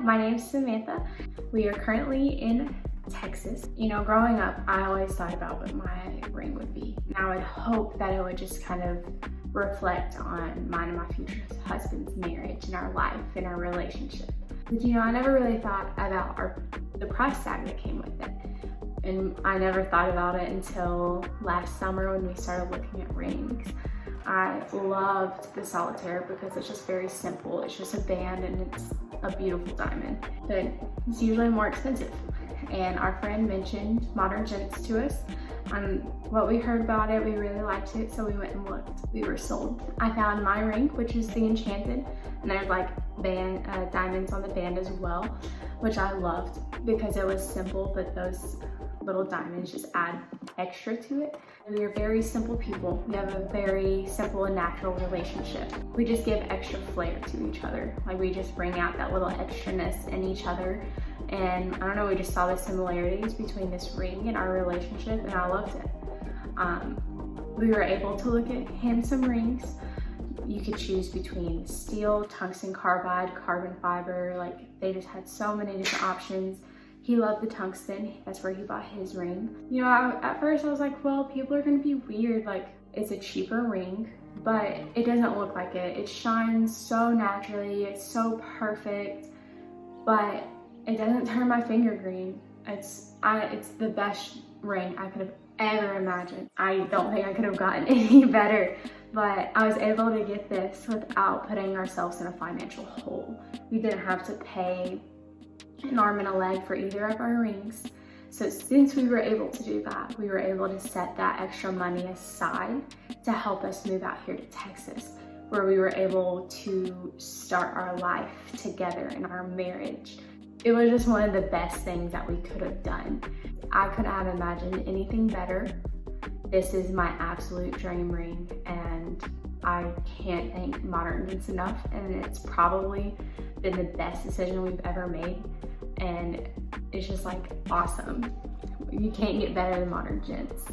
my name's Samantha. We are currently in Texas. You know, growing up, I always thought about what my ring would be. And I would hope that it would just kind of reflect on mine and my future husband's marriage and our life and our relationship. But you know, I never really thought about the price tag that came with it. And I never thought about it until last summer when we started looking at rings. I loved the solitaire because it's just very simple. It's just a band and it's a beautiful diamond, but it's usually more expensive. And our friend mentioned Modern Gents to us. What we heard about it, we really liked it, so we went and looked. We were sold. I found my ring, which is the Enchanted, and there's like diamonds on the band as well, which I loved because it was simple, but those little diamonds just add extra to it. We are very simple people. We have a very simple and natural relationship. We just give extra flair to each other. Like, we just bring out that little extraness in each other. And I don't know, we just saw the similarities between this ring and our relationship, and I loved it. We were able to look at handsome rings. You could choose between steel, tungsten carbide, carbon fiber. Like, they just had so many different options. He loved the tungsten. That's where he bought his ring. You know, at first I was like, well, people are gonna be weird. Like, it's a cheaper ring, but it doesn't look like it. It shines so naturally. It's so perfect, but it doesn't turn my finger green. It's the best ring I could have ever imagined. I don't think I could have gotten any better, but I was able to get this without putting ourselves in a financial hole. We didn't have to pay an arm and a leg for either of our rings. So since we were able to do that, we were able to set that extra money aside to help us move out here to Texas, where we were able to start our life together in our marriage. It was just one of the best things that we could have done. I couldn't have imagined anything better. This is my absolute dream ring, and I can't thank Modern Gents enough, and it's probably been the best decision we've ever made, and it's just like awesome. You can't get better than Modern Gents.